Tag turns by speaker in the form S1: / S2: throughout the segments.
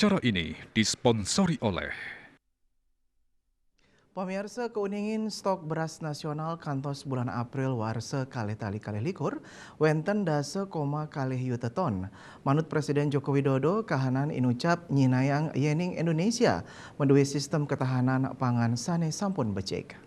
S1: Acara ini disponsori oleh
S2: Pemirsa keuningin stok beras nasional kantos bulan April warse kali likur, wenten dase koma kalih yuta ton. Manut Presiden Joko Widodo, kahanan inucap nyinayang yening Indonesia menduwe sistem ketahanan pangan sane sampun becik.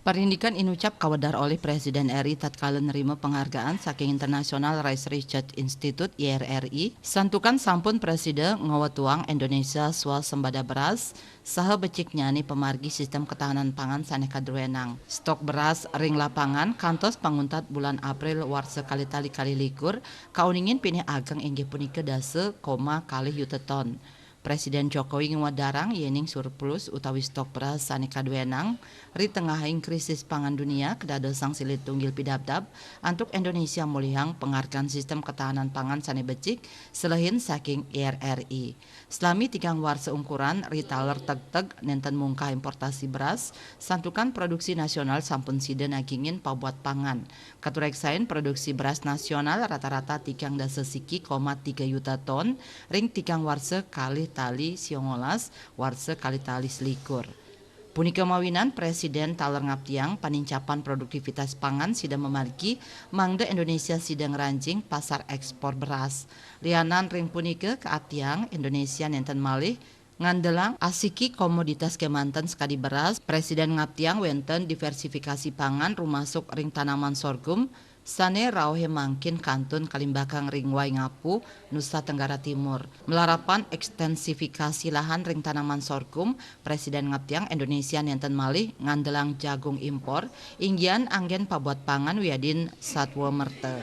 S3: Parindikan inucap kawadar oleh Presiden RI tatkala nerima penghargaan saking International Rice Research Institute IRRI, santukan sampun Presiden ngawatuang Indonesia swasembada beras, saha becik nyani pemargi sistem ketahanan pangan saneka druenang. Stok beras ring lapangan kantos panguntat bulan April warsa kali likur, kauningin pinih ageng inggih punika dase koma kalih yuta ton. Presiden Jokowi ngawadarang yening surplus utawi stok beras saneka duenang ri tengahing krisis pangan dunia kedadosang silih tunggil pidabdab antuk Indonesia mulihang penghargaan sistem ketahanan pangan sane becik selehin saking IRRI. Selami tigang war seungkuran retailer teg-teg nenten mungkah importasi beras, santukan produksi nasional sampun sida nagingin pabuat pangan. Katureksain produksi beras nasional rata-rata tigang dasa siki, 3 yuta ton, ring tigang warse kali tali siongolas warse kali tali selikur. Punika mawinan Presiden taler ngaptiang panincapan produktivitas pangan sida memargi mangda Indonesia sidang ranjing pasar ekspor beras. Lianan ring punika keatiang Indonesia nenten malih ngandelang asiki komoditas kemanten sekali beras. Presiden ngaptiang wenten diversifikasi pangan rumasuk ring tanaman sorghum sane rauhe mangkin kantun kalimbakang ring Waingapu, Nusa Tenggara Timur. Melarapan ekstensifikasi lahan ring tanaman sorghum, Presiden ngaptiang Indonesia nenten malih ngandelang jagung impor, inggian anggen pabuat pangan wiadin satwa merte.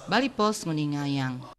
S3: Bali Pos nguningayang.